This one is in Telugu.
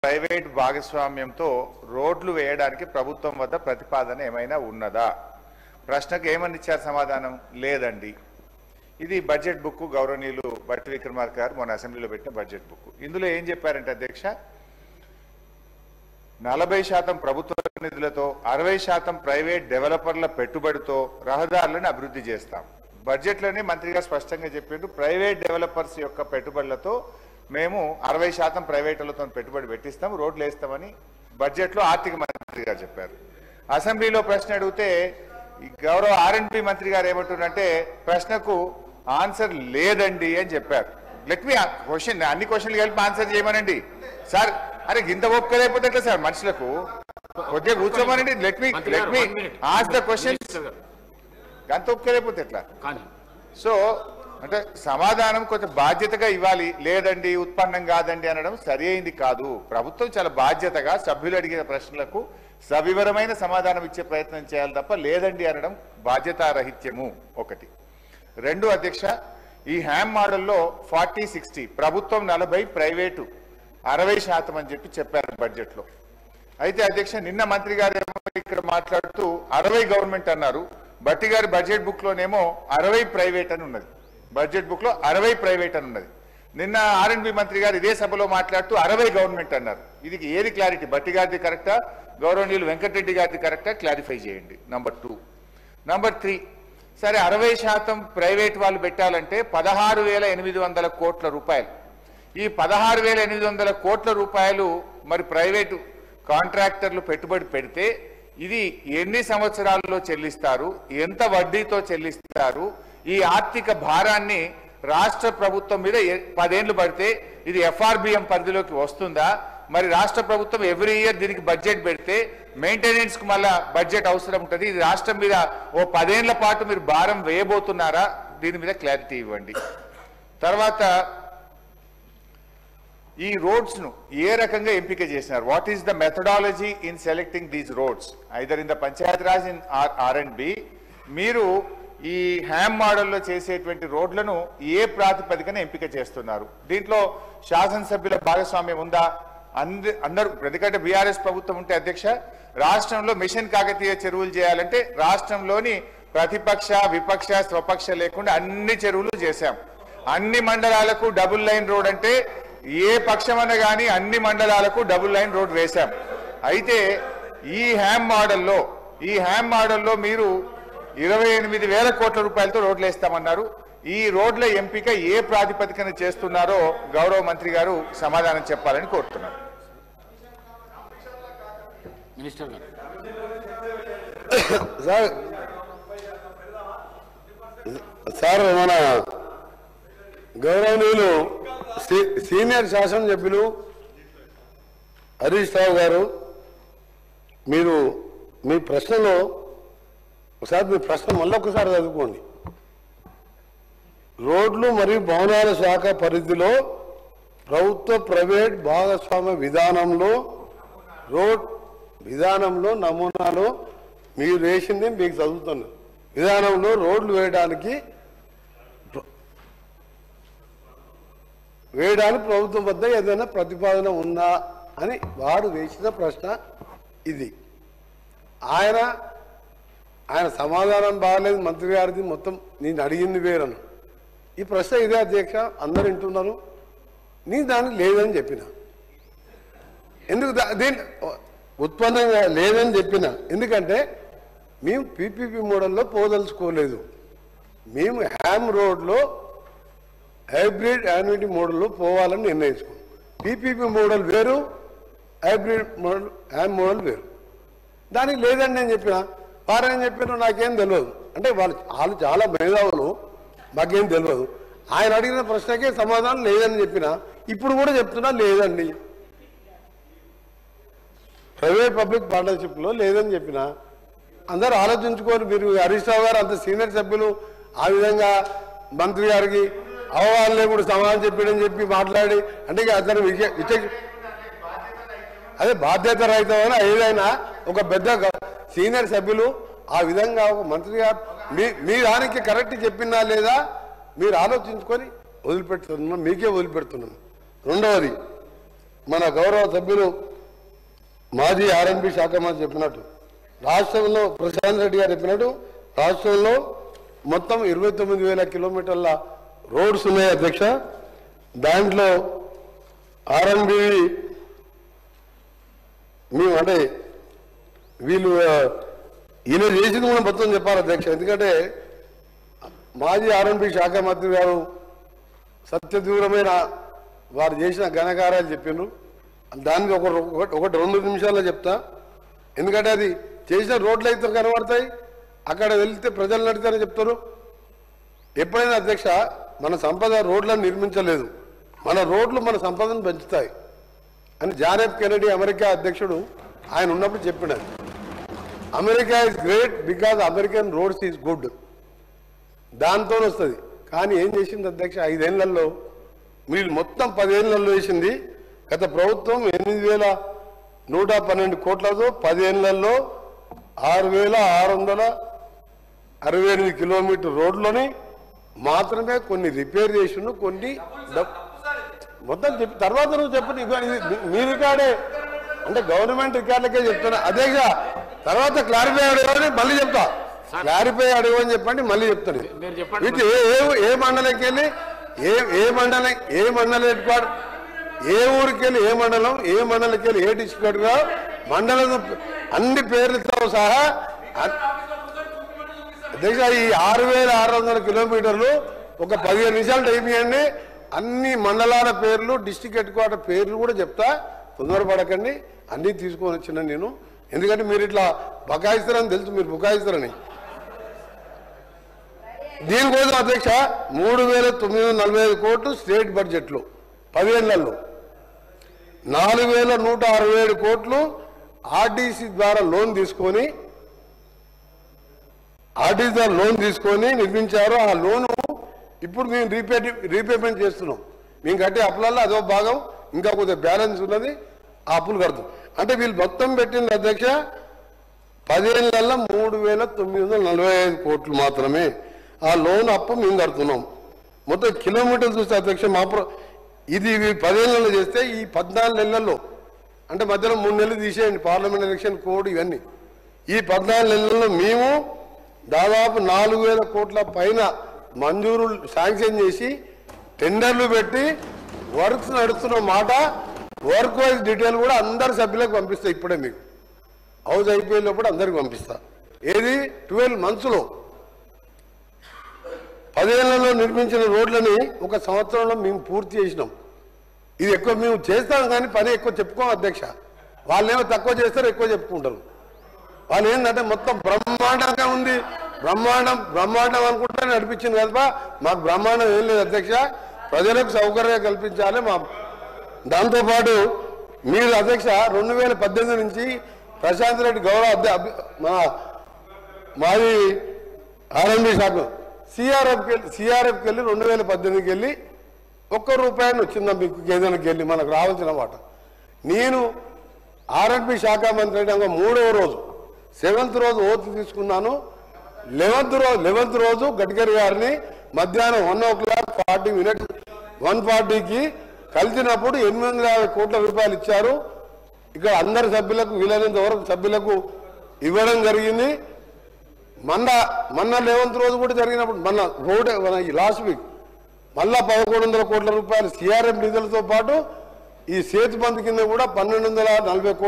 ప్రైవేట్ భాగస్వామ్యంతో రోడ్లు వేయడానికి ప్రభుత్వం వద్ద ప్రతిపాదన ఏమైనా ఉన్నదా? ప్రశ్నకు ఏమని ఇచ్చారు సమాధానం? లేదండి. ఇది బడ్జెట్ బుక్, గౌరవనీయులు బట్టి విక్రమార్క గారు మొన్న అసెంబ్లీలో పెట్టిన బడ్జెట్ బుక్. ఇందులో ఏం చెప్పారంటే అధ్యక్ష, 40% ప్రభుత్వ నిధులతో 60% ప్రైవేట్ డెవలపర్ల పెట్టుబడితో రహదారులను అభివృద్ధి చేస్తాం. బడ్జెట్లోనే మంత్రి గారు స్పష్టంగా చెప్పారు, ప్రైవేట్ డెవలపర్స్ యొక్క పెట్టుబడులతో మేము 60% ప్రైవేటులతో పెట్టుబడి పెట్టిస్తాం, రోడ్లు వేస్తామని బడ్జెట్లో ఆర్థిక మంత్రి గారు చెప్పారు. అసెంబ్లీలో ప్రశ్న అడిగితే గౌరవ R&B మంత్రి గారు ఏమంటున్నారంటే ప్రశ్నకు ఆన్సర్ లేదండి అని చెప్పారు. లెట్ మీ క్వశ్చన్, అన్ని క్వశ్చన్లు కలిపి ఆన్సర్ చేయమనండి సార్. అరే ఇంత ఒప్పుకోలేకపోతే ఎట్లా సార్? మనుషులకు కొద్దిగా కూర్చోమనండి. Let me ask the question. అంత ఒప్పుకోలేకపోతే ఎట్లా? సో అంటే సమాధానం కొంచెం బాధ్యతగా ఇవ్వాలి. లేదండి, ఉత్పన్నం కాదండి అనడం సరి అయింది కాదు. ప్రభుత్వం చాలా బాధ్యతగా సభ్యులు అడిగిన ప్రశ్నలకు సవివరమైన సమాధానం ఇచ్చే ప్రయత్నం చేయాలి తప్ప లేదండి అనడం బాధ్యతారహిత్యము. ఒకటి. రెండు అధ్యక్ష, ఈ హ్యామ్ మోడల్లో 40-60 ప్రభుత్వం 40, ప్రైవేటు 60% అని చెప్పారు బడ్జెట్లో. అయితే అధ్యక్ష నిన్న మంత్రి గారు ఇక్కడ మాట్లాడుతూ 60 గవర్నమెంట్ అన్నారు. బట్టి గారి బడ్జెట్ బుక్ లోనేమో 60 ప్రైవేట్ అని ఉన్నది. బడ్జెట్ బుక్ లో 60 ప్రైవేట్ అని ఉన్నది. నిన్న R&B మంత్రి గారు ఇదే సభలో మాట్లాడుతూ 60 గవర్నమెంట్ అన్నారు. ఇది ఏది క్లారిటీ? బట్టి గారిది కరెక్టా, గౌరవనీయులు వెంకటరెడ్డి గారిది కరెక్టా? క్లారిఫై చేయండి. నంబర్ 2. నంబర్ 3, సరే 60% ప్రైవేట్ వాళ్ళు పెట్టాలంటే 16,800 కోట్ల రూపాయలు. ఈ 16,800 కోట్ల రూపాయలు మరి ప్రైవేటు కాంట్రాక్టర్లు పెట్టుబడి పెడితే ఇది ఎన్ని సంవత్సరాల్లో చెల్లిస్తారు, ఎంత వడ్డీతో చెల్లిస్తారు, ఈ ఆర్థిక భారాన్ని రాష్ట్ర ప్రభుత్వం మీద 10 ఏళ్లు పడితే ఇది FRBM పరిధిలోకి వస్తుందా? మరి రాష్ట్ర ప్రభుత్వం ఎవ్రీ ఇయర్ దీనికి బడ్జెట్ పెడితే మెయింటెనెన్స్ కు మళ్ళా బడ్జెట్ అవసరం ఉంటుంది. ఇది రాష్ట్రం మీద ఓ 10 ఏళ్ల పాటు మీరు భారం వేయబోతున్నారా? దీని మీద క్లారిటీ ఇవ్వండి. తర్వాత ఈ రోడ్స్ ను ఏ రకంగా ఎంపిక చేసినారు? What is the methodology in selecting these roads either in the Panchayat Raj in R&B? మీరు ఈ హ్యామ్ మోడల్లో చేసేటువంటి రోడ్లను ఏ ప్రాతిపదికన ఎంపిక చేస్తున్నారు? దీంట్లో శాసనసభ్యుల భాగస్వామ్యం ఉందా? అందరూ, ఎందుకంటే బీఆర్ఎస్ ప్రభుత్వం ఉంటే అధ్యక్ష రాష్ట్రంలో మిషన్ కాకతీయ చెరువులు చేయాలంటే రాష్ట్రంలోని ప్రతిపక్ష, విపక్ష, స్వపక్ష లేకుండా అన్ని చెరువులు చేశాం. అన్ని మండలాలకు డబుల్ లైన్ రోడ్ అంటే ఏ పక్షమన్న కానీ అన్ని మండలాలకు డబుల్ లైన్ రోడ్ వేశాం. అయితే ఈ హ్యామ్ మోడల్లో మీరు 28,000 కోట్ల రూపాయలతో రోడ్లు వేస్తామన్నారు. ఈ రోడ్ల ఎంపిక ఏ ప్రాతిపదికన చేస్తున్నారో గౌరవ మంత్రి గారు సమాధానం చెప్పాలని కోరుతున్నారు. మినిస్టర్ గారు. సార్ మన గౌరవనీయులు సీనియర్ శాసనసభ్యులు హరీష్ రావు గారు, మీరు మీ ప్రశ్నలో ఒకసారి మీ ప్రశ్న మళ్ళొకసారి చదువుకోండి. రోడ్లు మరియు భవనాల శాఖ పరిధిలో ప్రభుత్వ ప్రైవేట్ భాగస్వామ్య విధానంలో నమూనాలో మీరు వేసింది మీకు చదువుతున్నారు. విధానంలో రోడ్లు వేయడానికి ప్రభుత్వం వద్ద ఏదైనా ప్రతిపాదన ఉందా అని వాడు వేసిన ప్రశ్న ఇది. ఆయన సమాధానం బాగాలేదు మంత్రి గారిది, మొత్తం నేను అడిగింది వేరను. ఈ ప్రశ్న ఇదే అధ్యక్ష, అందరు వింటున్నారు. నీ దానికి లేదని చెప్పిన, ఎందుకు దీని ఉత్పన్నంగా లేదని చెప్పిన, ఎందుకంటే మేము PPP మోడల్లో పోదలుచుకోలేదు. మేము హ్యామ్ రోడ్లో హైబ్రిడ్ యాన్యుటీ మోడల్లో పోవాలని నిర్ణయించుకున్నాం. PPP మోడల్ వేరు, హైబ్రిడ్ మోడల్, హ్యామ్ మోడల్ వేరు. దానికి లేదని నేను చెప్పిన, వారేం చెప్పినా నాకేం తెలియదు. అంటే వాళ్ళు చాలా మేధావులు, మాకేం తెలియదు. ఆయన అడిగిన ప్రశ్నకే సమాధానం లేదని చెప్పిన, ఇప్పుడు కూడా చెప్తున్నా లేదండి. ప్రైవేట్ పబ్లిక్ పార్ట్నర్షిప్లో లేదని చెప్పిన, అందరూ ఆలోచించుకోరు. మీరు హరీష్ రావు గారు అంత సీనియర్ సభ్యులు ఆ విధంగా మంత్రి గారికి అవగాహన లేకుండా సమాధానం చెప్పాడని చెప్పి మాట్లాడి, అంటే అతను అదే బాధ్యత రహితమైన ఏదైనా ఒక పెద్ద సీనియర్ సభ్యులు ఆ విధంగా ఒక మంత్రి గారు మీ దానికి కరెక్ట్ చెప్పినా లేదా మీరు ఆలోచించుకొని వదిలిపెడుతున్నాం, మీకే వదిలిపెడుతున్నాం. రెండవది మన గౌరవ సభ్యులు మాజీ ఆర్ఎన్బి శాఖ మంత్రి చెప్పినట్టు రాష్ట్రంలో ప్రశాంత్ రెడ్డి గారు చెప్పినట్టు రాష్ట్రంలో మొత్తం 29,000 కిలోమీటర్ల రోడ్స్ ఉన్నాయి అధ్యక్ష. దాంట్లో ఆర్ఎన్బి మేము అంటే వీళ్ళు ఈయన చేసింది కూడా మొత్తం చెప్పాలి అధ్యక్ష. ఎందుకంటే మాజీ ఆర్ఎన్బి శాఖ మంత్రి గారు సత్యదూరమైన వారు చేసిన ఘనకార్యాలు చెప్పిండ్రు. దానికి ఒకటి 2 నిమిషాల్లో చెప్తా. ఎందుకంటే అది చేసిన రోడ్లు అయితే కనబడతాయి, అక్కడ వెళ్తే ప్రజలు నడుతారని చెప్తారు. ఎప్పుడైనా అధ్యక్ష మన సంపద రోడ్లను నిర్మించలేదు, మన రోడ్లు మన సంపదను పెంచుతాయి అని జాన్ ఎఫ్ కెనడీ అమెరికా అధ్యక్షుడు ఆయన ఉన్నప్పుడు చెప్పినాడు. America is great because American roads is good, దాంతో వస్తుంది. కానీ ఏం చేసింది అధ్యక్ష 5 ఏళ్లలో మీరు మొత్తం 10 ఏళ్లలో వేసింది. గత ప్రభుత్వం 8,112 కోట్లతో 10 ఏళ్లలో 6,668 కిలోమీటర్ రోడ్లని మాత్రమే కొన్ని రిపేర్ చేసిండు, కొన్ని మొత్తం చెప్పి తర్వాత నువ్వు చెప్పండి. మీ రికార్డే అంటే గవర్నమెంట్ రికార్డులకే చెప్తున్నా అధ్యక్ష. తర్వాత క్లారిఫై అడగని మళ్ళీ చెప్తా, క్లారిఫై అడగని చెప్పండి మళ్ళీ చెప్తాను. ఇది ఏ మండలంకి వెళ్ళి ఏ మండలం హెడ్ క్వార్టర్, ఏ ఊరికి వెళ్ళి ఏ మండలంకి వెళ్ళి ఏ డిస్ట్రిక్ట్ గా మండలం అన్ని పేర్లతో సహా అధ్యక్ష ఈ 6,600 కిలోమీటర్లు ఒక 15 నిమిషాలు టైం ఇవ్వండి. అన్ని మండలాల పేర్లు డిస్ట్రిక్ట్ హెడ్ క్వార్టర్ పేర్లు కూడా చెప్తా, తొందరపడకండి. అన్నీ తీసుకొని వచ్చిన నేను, ఎందుకంటే మీరు ఇట్లా బకాయిస్తారని తెలుసు, మీరు బుకాయిస్తారని. దీనికోసం అధ్యక్ష 3,945 కోట్లు స్టేట్ బడ్జెట్లో 10 ఏళ్లలో, 4,167 కోట్లు ఆర్టీసీ ద్వారా లోన్ తీసుకొని నిర్మించారు. ఆ లోను ఇప్పుడు మేము రీపేమెంట్ చేస్తున్నాం. మేము కట్టే అప్పులలో అదో భాగం ఇంకా కొద్దిగా బ్యాలెన్స్ ఉన్నది, ఆ అప్పులు కడతాం. అంటే వీళ్ళు మొత్తం పెట్టింది అధ్యక్ష 10 ఏళ్లలో 3,945 కోట్లు మాత్రమే. ఆ లోన్ అప్పు మేము కడుతున్నాం. మొత్తం కిలోమీటర్లు చూస్తే అధ్యక్ష ఇది 10 ఏళ్లలో చేస్తే ఈ 14 నెలల్లో అంటే మధ్యలో 3 నెలలు తీసేయండి, పార్లమెంట్ ఎలక్షన్ కోడ్ ఇవన్నీ. ఈ 14 నెలల్లో మేము దాదాపు 4,000 కోట్ల పైన మంజూరు శాంక్షన్ చేసి టెండర్లు పెట్టి వర్క్స్ నడుస్తున్న మాట. వర్క్ వైజ్ డీటెయిల్ కూడా అందరి సభ్యులకు పంపిస్తా. ఇప్పుడే మీకు హౌస్ అయిపోయినప్పుడు అందరికి పంపిస్తా. ఏది 12 మంత్స్లో 10 ఏళ్లలో నిర్మించిన రోడ్లని 1 సంవత్సరంలో మేము పూర్తి చేసినాం. ఇది ఎక్కువ మేము చేస్తాం కానీ పని ఎక్కువ చెప్పుకోం అధ్యక్ష. వాళ్ళేమో తక్కువ చేస్తారు, ఎక్కువ చెప్పుకుంటారు. వాళ్ళు ఏంటంటే మొత్తం బ్రహ్మాండంగా ఉంది, బ్రహ్మాండం అనుకుంటే నడిపించింది కనుక మాకు బ్రహ్మాండం ఏం లేదు అధ్యక్ష. ప్రజలకు సౌకర్యం కల్పించాలి. దాంతోపాటు మీరు అధ్యక్ష 2018 నుంచి ప్రశాంత్ రెడ్డి గౌరవ మాది ఆర్ఎన్బి శాఖ సిఆర్ఎఫ్కి వెళ్ళి 2018కి వెళ్ళి ₹1 వచ్చిందా మీకు ఏదైనాకి వెళ్ళి మనకు రావాల్సిన మాట. నేను ఆర్ఎన్బి శాఖ మంత్రి అయినాక 3వ రోజు 7th రోజు ఓతు తీసుకున్నాను. 11th రోజు గడ్కరీ గారిని మధ్యాహ్నం 1:40 1:40కి కలిసినప్పుడు 850 కోట్ల రూపాయలు ఇచ్చారు. ఇక్కడ అందరి సభ్యులకు వీలైనంత వరకు సభ్యులకు ఇవ్వడం జరిగింది. మొన్న 11th రోజు కూడా జరిగినప్పుడు లాస్ట్ వీక్ మళ్ళా 1,100 కోట్ల రూపాయలు సిఆర్ఎం నిధులతో పాటు ఈ సేతు బంధు కింద కూడా 1,240 కోట్లు